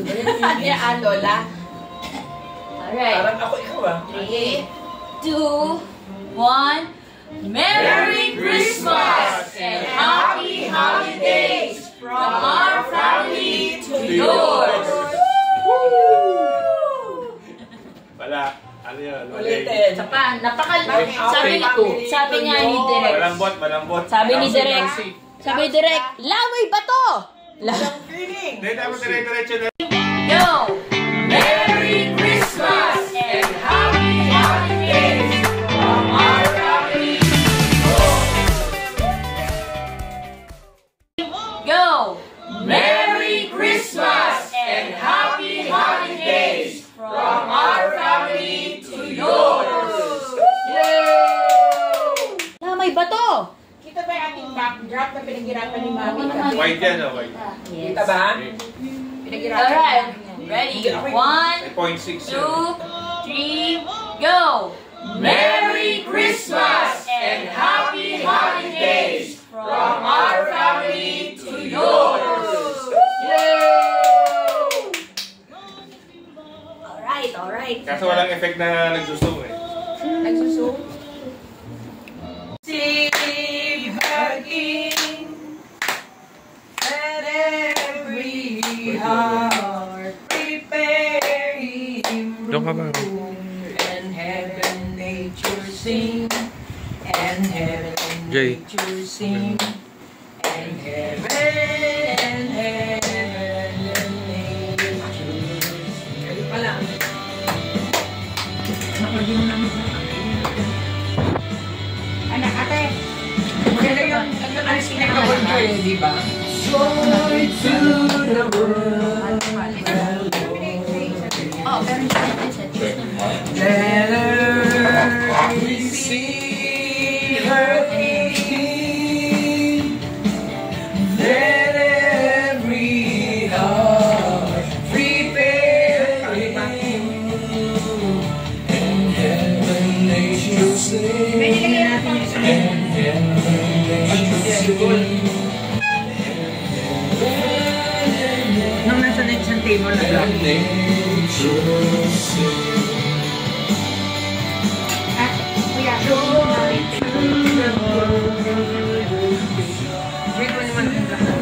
Yeah, Lola. Alright. Parang ako ikaw ah. 3, 2, 1. Merry Christmas and Happy Holidays from our family to yours! Wala. Ano yun? Ulitin. Sabi nga ni Direk. Malambot, malambot. Sabi ni Direk, lamay ba to? Walang feeling. Hindi, dapat dire-diretso na. Go! Merry Christmas and Happy Holidays from our family. Go! Merry Christmas and Happy Holidays from our family to yours. Yay! Lamay ba to? Kita ba yung ating backdrop na pinaghirapan ni Mami? White yan, oh, white. Yes. Kita ba? Pinaghirapan Alright. niya. Ready? 1, 0.6 2, 3, go! Merry Christmas and Happy Holidays from our family to yours! Yay! Alright. Kaso walang effect na nagsusong eh. Nagsusong? Save the King, let every heart prepare Him room, and heaven nature sing, and heaven nature sing, and heaven nature sing. Kali pala. Anak, ate. Maganda yun. Ano sinakabon ko eh, di ba? Joy to the world. Oh, pero Let her receive her King. Let every heart prepare Him. And heaven nature sing. And heaven nature sing. Nung nasa isang table na lang. Nature sing. Kuya, wait mo naman ang lahat.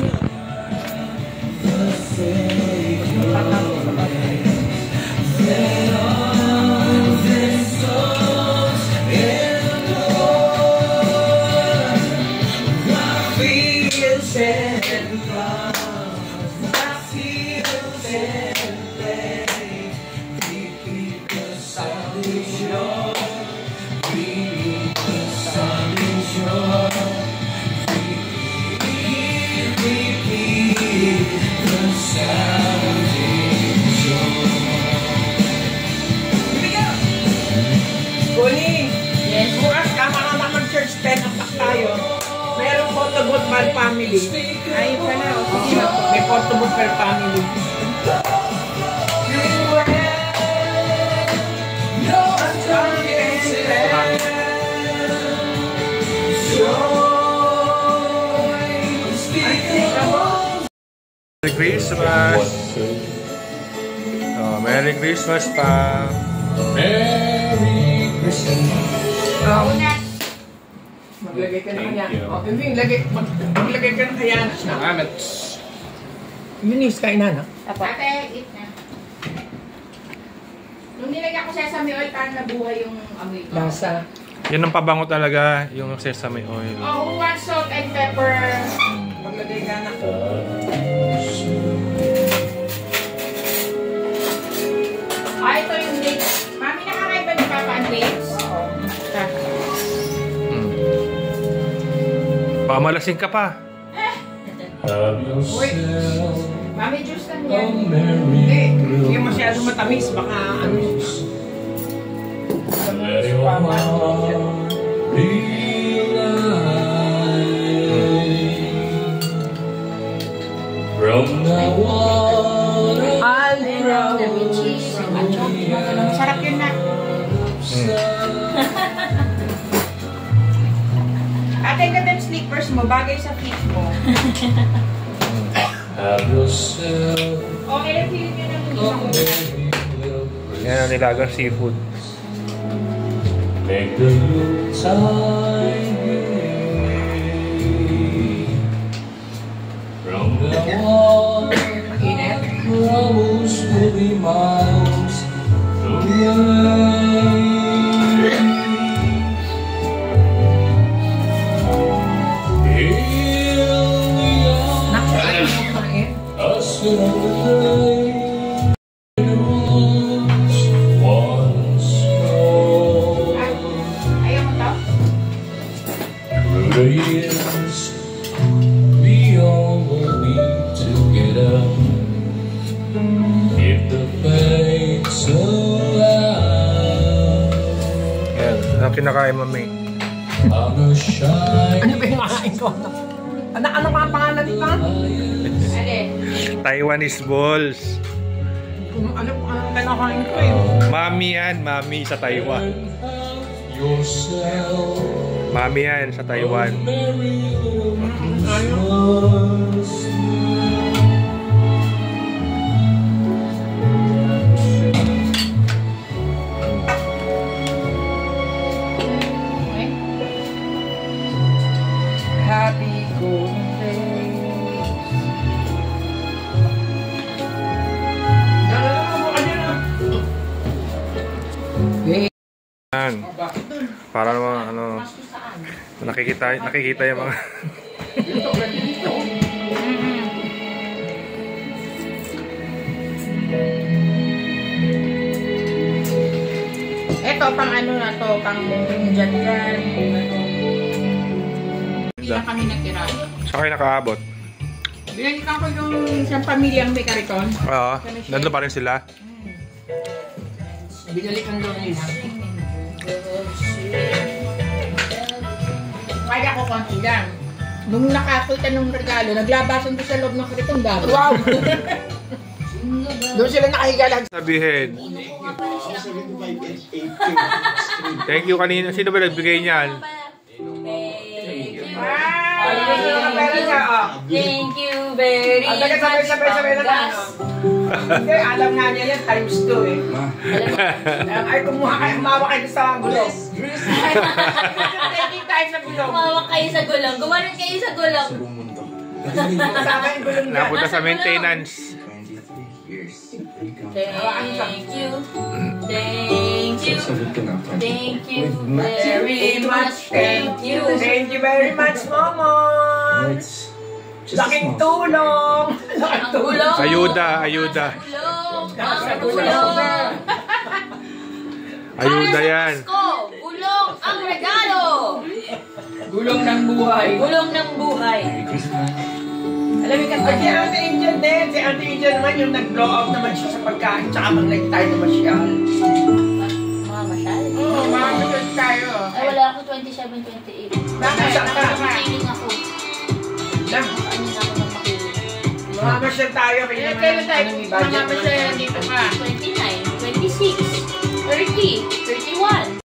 Yes. Bukas kama na mag-church 10 o'clock tayo. Mayroong photo booth per family. Ay, pala. May photo booth per family. Merry Christmas! Oh, Merry Christmas pa! Merry Christmas. Maglagay ka na kaya. Thank you. O, Biming, maglagay ka na kaya. Salamat! Yun yung kainan, ha? Ate, eat na. Nung nilagyan ko sesame oil, parang nabuhay yung amoy ko. Lasa. Yan ang pabango talaga, yung sesame oil. Oh, 1 salt and pepper. Maglagay ka na. Ah, ito yung dates. Mami, nakakaiba ni Papa ang dates? Oo. Pamalasing ka pa. Uy, Mami, juice lang Oh, yan. hindi. Hindi masyadong matamis. Baka ano. Let your heart be light. From now on, I'll grow. Sarap yun na. Ate, ganda yung slippers mo. Bagay sa feet mo. have yourself Okay, feeling nyo na Yan ang nilagang seafood. Make the Yuletide gay. From now on, troubles will be miles away. Here we are, us in our day. Once more. Ayaw mo to? Through the years, we all will be together. If the fates allow, Yan, ang kinakain mami. I'm a shine. Ano ba yung makain ko? Ano nga pangalan nito? Alin? Taiwanese balls. Kung ano kinakain ko eh. Mami yan, mami sa Taiwan. Yourself Mami yan sa Taiwan. a merry little Christmas. Okay. Happy golden days. Yan. Para naman ano, nakikita yung mga Ito, pang ano na to, pang dyan, kung ano. Hindi na kami natira. sa kayo nakaabot. Binalikan ko yung isang pamilyang may kariton. Oo, nandun pa rin sila. Binalikan daw nila. Kaya ako konti lang. Nung nakakita ng regalo, naglabasan ko sa loob ng kariton dami. Wow! Doon sila nakahiga lang. Sabihin. Thank you kanina. Sino ba nagbigay niyan? Thank you very much. Sabay na lang. Hindi, alam nga niya yan, times 2 eh. Ay, kumuha kayo, umawa kayo sa gulong. Taking tayo sa gulong. Kumawak kayo sa gulong. Gumanon kayo sa gulong. Kasama yung gulong niya. Napunta sa maintenance. Thank you. Thank you. Thank you very much. Thank you. Thank you very much, Momon. Laking tulong. Laking Ang tulong. gulong. Ayuda. Gulong. Ang Sa gulong. Ayuda yan. Pasko. Gulong ang regalo. Gulong ng buhay. Gulong ng buhay. Alam mo ka, si Ate Angel din. Si Ate Angel naman yung nag-blow out naman siya sa pagkain tsaka mag-nag-tie naman siya. Mga masyal. Oo, makakasal tayo. Ay, wala ako 27, 28. Bakit? Nakakiling ako. Lang. Ano na ako nang makiling? Mamamasyal tayo. Kaya naman Kailan tayo ano, may budget naman mamamasyal dito ka? 29, 26, 30, 31.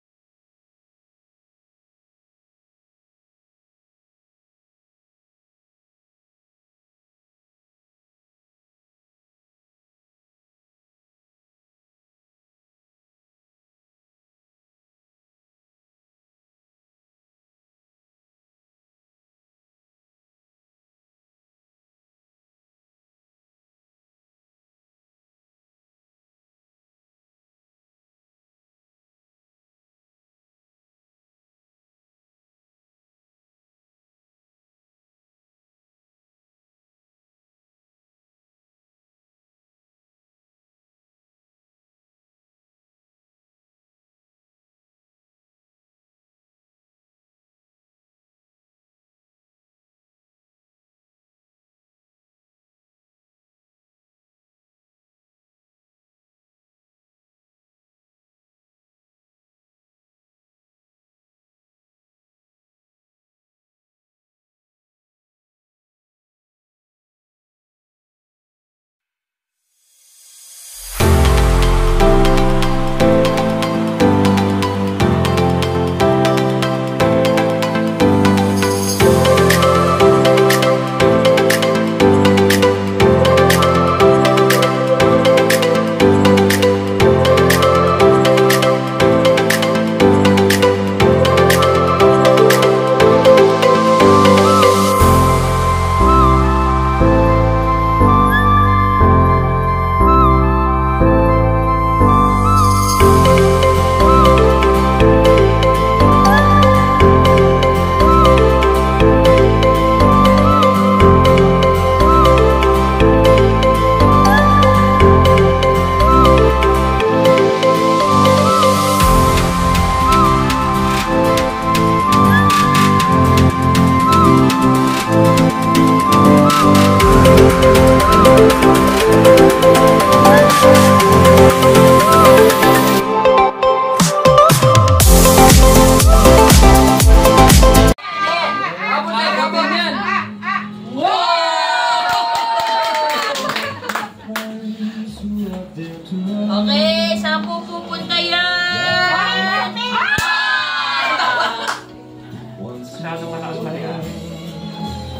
Okay, saan po pupunta yan?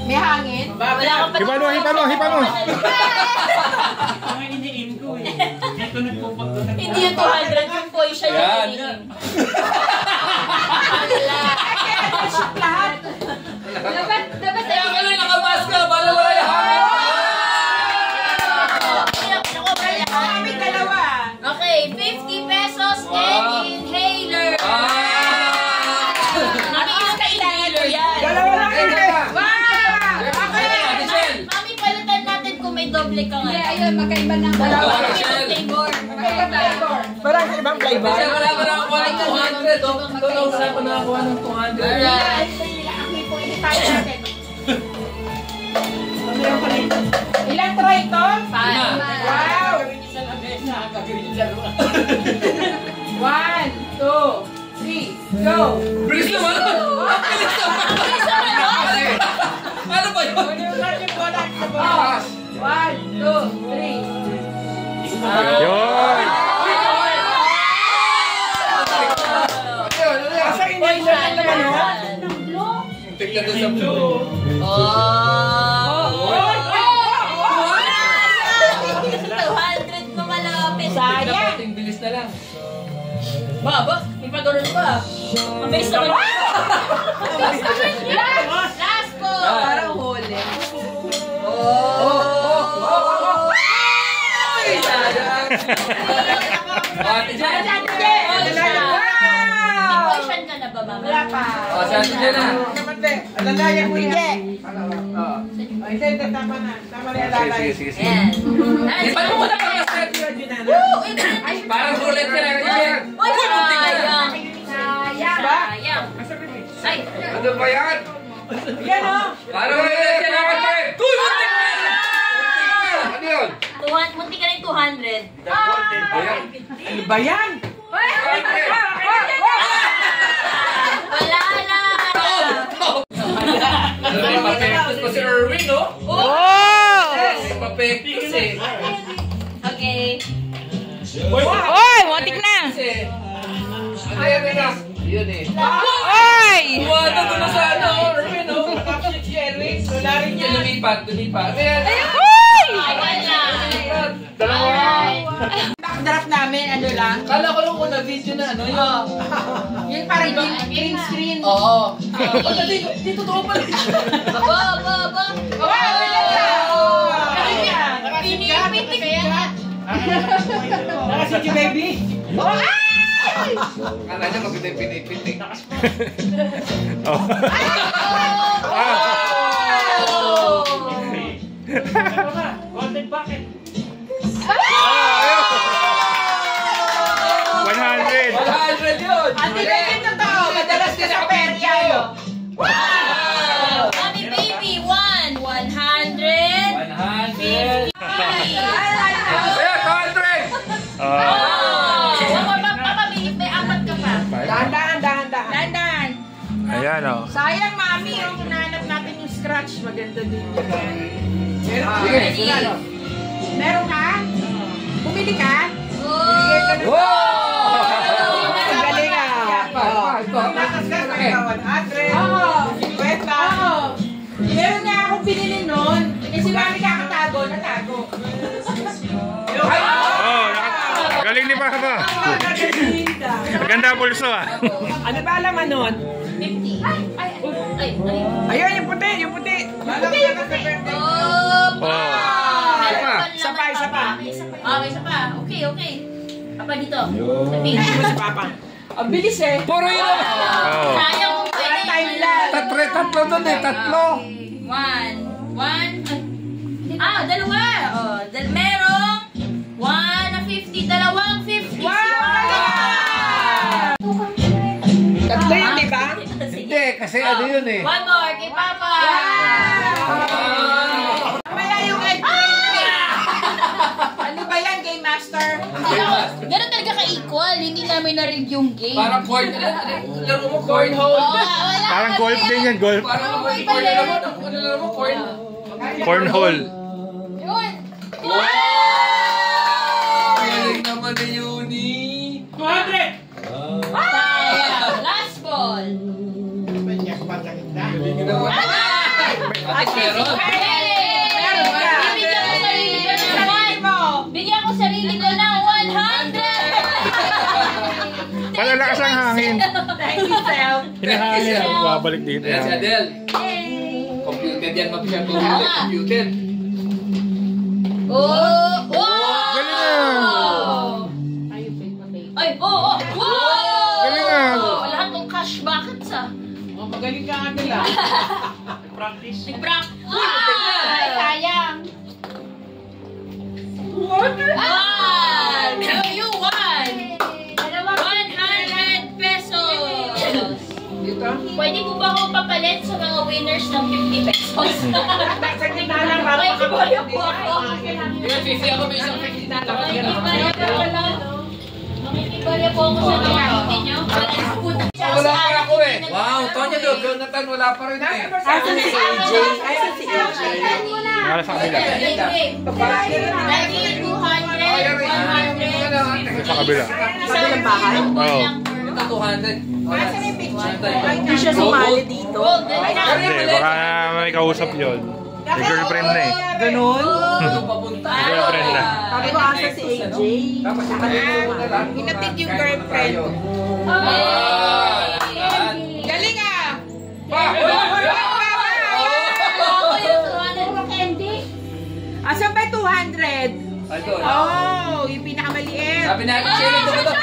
May hangin. Wala ka pa. Hipa mo, hipa mo, hipa mo. Hindi yung 200 yung boy siya yung hinihin. Dapat sa'yo ka lang nakamask ka. Bala wala yung hangin. Kami dalawa. Okay, 50 pesos and inhaler. Mami, isa ka inhaler yan. Dalawa lang hindi. Mami, palitan natin kung may doble ka nga. Ayun, magkaiba ng Dalawa yung flavor. Parang ibang flavor. Kasi wala pa nakakuha ng 200. Doon wala pa nakakuha ng 200. Alright. Ilang try ito? Five. Wow! 1, 2, 3, go! Bilis naman! Bilis naman! Ano ba yun? Uliulan yung bola sa bola. 1, 2, 3. Yun! Asa inailan naman o? Tignan doon sa blue. Oh! 200 na malapit. Sayang! Dapating bilis na lang. Baba, may pagkaroon pa. Mabilis naman. Mabilis naman yan. Last po. Parang huli. Ate Jen! Nag-question ka na ba, mama? Wala pa. O, si Ate Jen na. Alalayan mo yan. Ay, hindi, tama na. Tama na yung lalay. Ayan. Di ba mo muna pang set? Parang roulette ka na, Ate Jen. Uy, sayang. Sayang. Sayang. Ay, Ano ba yan? Yan o. Parang roulette ka na, Ate Jen. Uy, muntik na! Ano yun? munti ka rin 200. Ayan. Ano ba yan? Wala na. May papektos pa si Erwin, no? May papektos eh. Okay. Oy, muntik na. Ano yan, Rina? Yun eh. Oy! Buwata ko na sa ano, Erwin, no? Caption si Erwin. Wala rin Yan, yan. lumipat, lumipat. Ayan. Oy! Wala. Dalawa. Backdraft namin, ano lang. Kala ko nung una video na ano, yun. Yung parang green screen. Oo. Di totoo pala. Aba. Pinipitik ka. Nakasit yung baby. Kala niya maganda yung pinipitik. Oh. Golden bucket. 100! 100 yun! Ate Baby, totoo. Madalas ka sa perya. Wow! Mommy baby, 100. 100! Ayan, 200! Papabilit, may apat ka pa. Dahan-dahan. Ayan o. Sayang, mami. Yung nahanap natin yung scratch. Maganda din. Ready? Meron ka? Pumili ka? Go! Ang galing Takas ka sa 100. Oo. 50. Meron nga akong pinili nun. Eh, si mami kakatago. Natago. Oh, galing ni Papa. Maganda pulso ah. Ano ba alaman nun? 50. Ay. Ayun, yung puti. Yung puti. Oh! Oh. Isa pa. Okay, isa pa. Okay. Apa dito? Sabi. Si Papa. Ang bilis eh. Puro yun naman! Oh. Sayang kung pwede. Time lang. Tatlo doon eh, tatlo! Dalawa. Oh, merong 1 na 50, dalawang 50. Tatlo yun, di ba? Hindi, kasi ano yun eh. One more kay Papa. Mamaya yung egg. Ano ba yan, Game Master? Ganun talaga ka-equal. Hindi namin na-read yung game. Parang laro mo cornhole. Wala. Parang golf din yan, golf. Parang laro mo corn. Cornhole. Yun. Wow! Ate Yuni. 200! Sayang. Last ball. Galing ka naman. Ate, meron. Meron ka. Bigyan ko sarili ko ng 100! Malalakas ang hangin. Thank you, Self. Hinahangin. Babalik dito. Ayan si Adel. Computed yan, mag-share to computed. Oh! Galing na. Ay, oh! Wow! Galing na. Lahat ng cash buckets ah. Oh, magaling ka nga nila. Practice. Nag-practice. Ay, sayang. One! You won! 100 pesos! Dito? Pwede po ba ako papalit sa mga winners ng 50 pesos? Sa gitna lang, para Makikibaya po ako. Yan, 50 ako, may isang 50 na lang. Makikibaya po ako. Makikibaya po ako sa mga ninyo. Wala pa ako eh. Wow, Tonya doon, Jonathan, wala pa rin eh. Asan si AJ? Asan si AJ? Nara sa kabila. Lagi 200, 100. Sa kabila. Kabilang bahay? Oo. Ito, 200. Asan yung picture? Hindi siya sumali dito. Hindi, baka may kausap yun. May girlfriend na eh. Ganon? Ito, papunta. May girlfriend na. Sabi ko, asa si AJ? Hinatid yung girlfriend. Galing ah! Ako yung 200 candy. Asan ba 200? Ito, Oh, yung pinakamaliit. sabi natin siya, doon ka daw.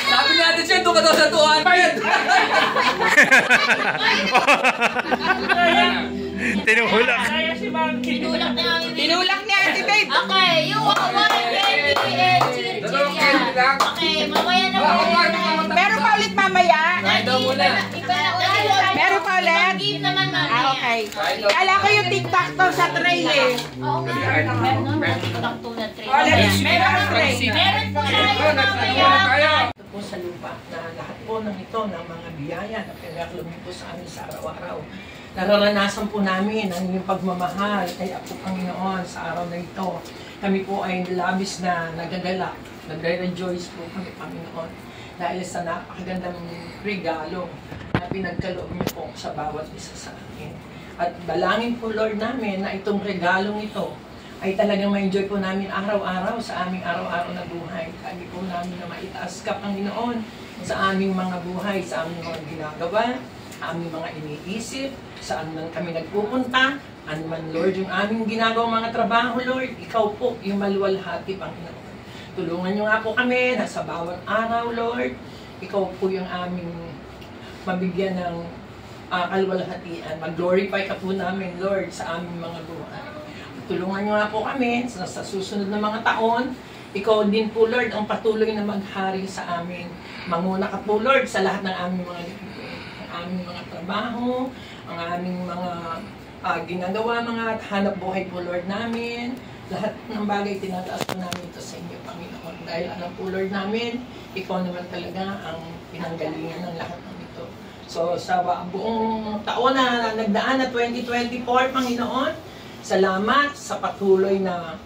Sabi natin siya, doon ka daw sa 200. Tinuhulak. Tinulak na ang Tinulak ni Ate Babe. Okay, yung 1 candy and Dalawang candy lang. Okay, mamaya na po. Meron pa ulit mamaya? Kain daw muna. Iba na ulit. Meron pa ulit? Give naman mamaya. Okay. Kala ko yung TikTok to sa tray eh. Oo nga. Meron na tunad tray. Meron na tray. Meron po tayo mamaya. Ito po sa lupa na lahat po ng ito ng mga biyaya na pinaglumin po sa amin sa araw-araw. Nararanasan po namin ang inyong pagmamahal kaya po Panginoon sa araw na ito. Kami po ay labis na nagagalak, nagre-rejoice po kami Panginoon dahil sa napakagandang regalo na pinagkaloob niyo po sa bawat isa sa amin. At dalangin po Lord namin na itong regalong ito ay talagang ma-enjoy po namin araw-araw sa aming araw-araw na buhay. Lagi po namin na maitaas ka, Panginoon, sa aming mga buhay, sa aming mga ginagawa, sa aming mga iniisip, saan man kami nagpupunta, ano man, Lord, yung aming ginagawa mga trabaho, Lord, ikaw po yung maluwalhati, Panginoon. Tulungan niyo nga po kami na sa bawat araw, Lord, ikaw po yung aming mabigyan ng kaluwalhatian. Mag-glorify ka po namin, Lord, sa aming mga buhay. Tulungan niyo nga po kami sa susunod na mga taon. Ikaw din po, Lord, ang patuloy na maghari sa amin. Manguna ka po, Lord, sa lahat ng aming mga aming mga trabaho, ang aming mga ginagawa, mga hanap buhay po, Lord, namin. Lahat ng bagay tinataas po namin ito sa inyo, Panginoon. Dahil alam po, Lord, namin, ikaw naman talaga ang pinanggalingan ng lahat ng ito. So, sa buong taon na nagdaan na 2024, Panginoon, salamat sa patuloy na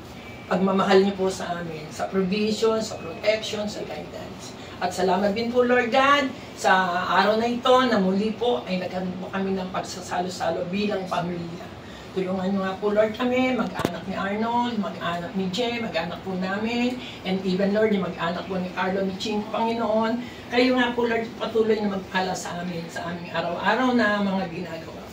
pagmamahal niyo po sa amin, sa provision, sa protection, sa guidance. At salamat din po, Lord God, sa araw na ito na muli po ay nagkaroon po kami ng pagsasalo-salo bilang pamilya. Tulungan niyo nga po, Lord, kami, mag-anak ni Arnold, mag-anak ni Jay, mag-anak po namin, and even, Lord, yung mag-anak po ni Carlo, ni Ching, Panginoon. Kayo nga po, Lord, patuloy na magpala sa amin, sa aming araw-araw na mga ginagawa.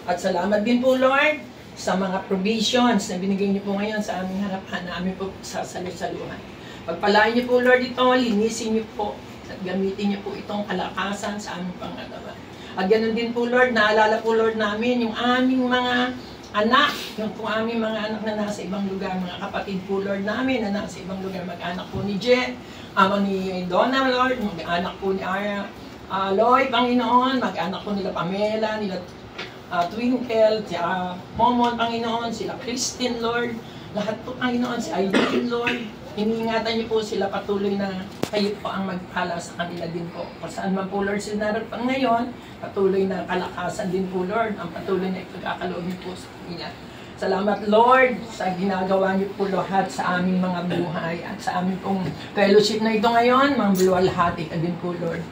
At salamat din po, Lord, sa mga provisions na binigay niyo po ngayon sa aming harapan na aming po sasalusaluhan. Pagpalain niyo po, Lord, ito, linisin niyo po at gamitin niyo po itong kalakasan sa aming pangatawa. At ganoon din po, Lord, naalala po, Lord, namin yung aming mga anak, yung po aming mga anak na nasa ibang lugar, mga kapatid po, Lord, namin na nasa ibang lugar, mag-anak po ni Jet, ama ni Donna, Lord, mag-anak po ni Loy, Panginoon, mag-anak po nila Pamela, nila Twinkle, si Momon, Panginoon, sila Christine, Lord, lahat po, Panginoon, si Aileen, Lord, iniingatan niyo po sila patuloy na kayo po ang magpala sa kanila din po. Kung saan man po, Lord, sila narapang ngayon, patuloy na kalakasan din po, Lord, ang patuloy na ipagkakaloob niyo po sa kanila. Salamat, Lord, sa ginagawa niyo po lahat sa aming mga buhay at sa aming pong fellowship na ito ngayon, mga luwalhati ka din po, Lord.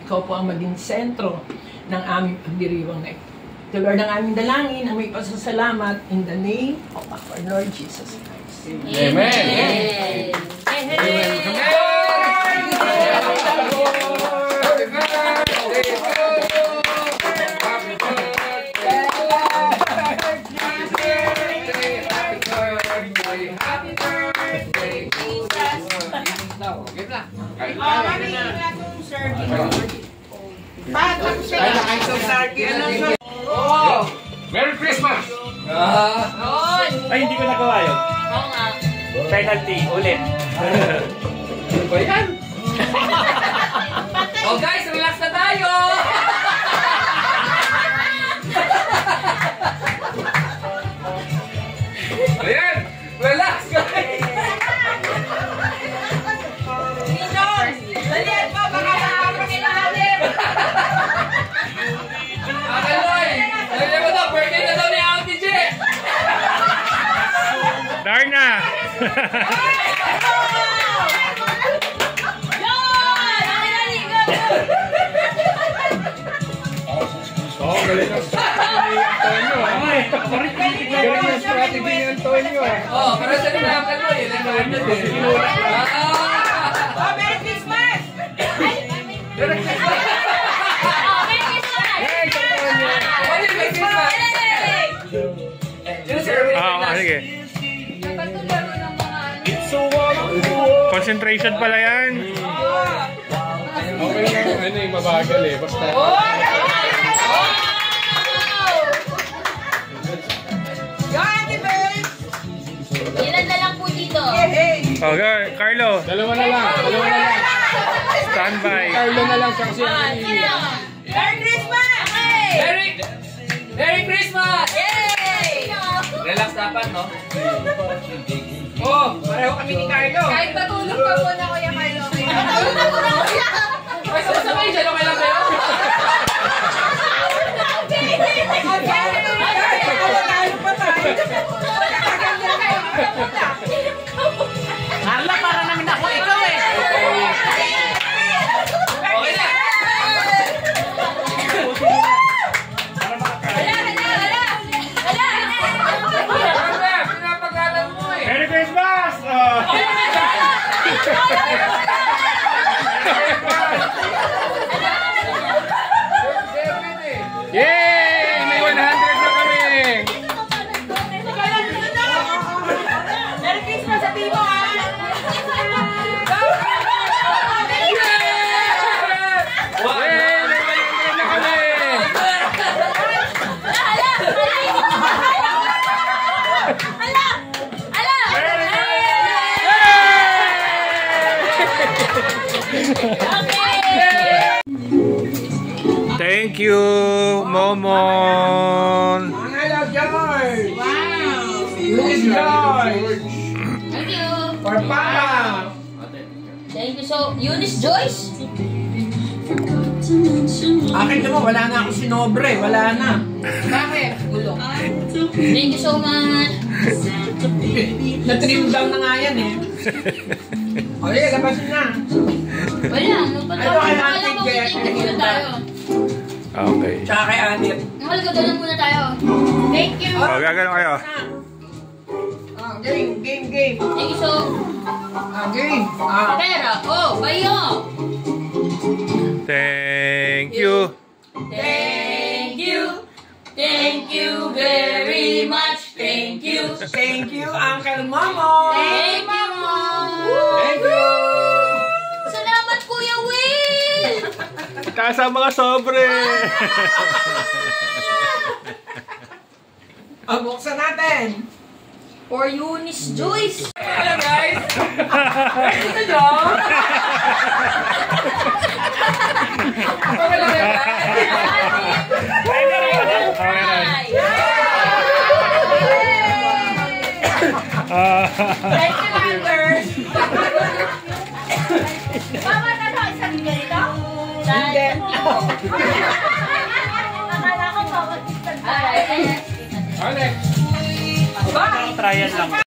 Ikaw po ang maging sentro ng aming pagdiriwang na ito. The Lord ang aming dalangin, ang may pasasalamat in the name of our Lord Jesus Christ. Amen. Merry Christmas! Ay, hindi ko nagawa yun. Oo nga. Penalty, ulit. Ano ba yan? Oh guys, relax na tayo! Ayan! Relax guys! Dalihan pa, baka makapagkailangan. Akaloy! Dali mo daw, birthday na daw ni Auntie J! Darna! Oh, galing ang strategy ni Antonio. Galing ang strategy ni Antonio. Oh, pero sa nila Akaloy, yun ang gawin natin. Oh, Merry Christmas! Merry Christmas! Hey, Antonio! Merry Christmas! Yun, sir, Sige. Concentration pala yan. Okay lang, ano yung mabagal eh. Basta. Ilan na lang po dito? Okay, Carlo. Dalawa na lang. Standby. Carlo na lang siya kasi. Merry Christmas! Merry Christmas! Yay! Relax dapat, no? Oh, pareho kami ni Carlo. Kahit patulog pa po na Kuya Carlo. Patulog pa po na Kuya. Ay, sabay dyan, okay lang kayo? Carla, para namin ako ikaw eh. Okay na! Carla, pinapagalan mo eh! Merry Christmas! Yay! May 100 na kami! Merry Christmas sa Timo, ha? Yay! May 100 na kami! Thank you, Momon! Hello, George. Wow! Luis George. Thank you. For Papa. Thank you so Eunice Joyce? Akin naman, wala na ako sinobre. Wala na. Bakit? Gulong. Thank you so much. Na-trim down na nga yan eh. O, yeah, labasin na. Wala, Ano kay Auntie magpapalala Jack? muna tayo. Okay. Tsaka kay Anit. Mahalaga doon muna tayo. Thank you. Oh, gagano kayo. Game. Thank you so Game. Pera. Oh, bayo. Thank you. Thank you. Thank you very much. Thank you. Thank you, Uncle Momo. Thank you. Thank you. Salamat, Kuya Will. Taas ang mga sobre! Buksan natin. For Eunice Joyce. Hello guys! Gusto nyo? Okay lang yan, Thank you, Anders. Mama, na isang ganito? Hindi. Akala ko bawat isang. Alex! Trial lang.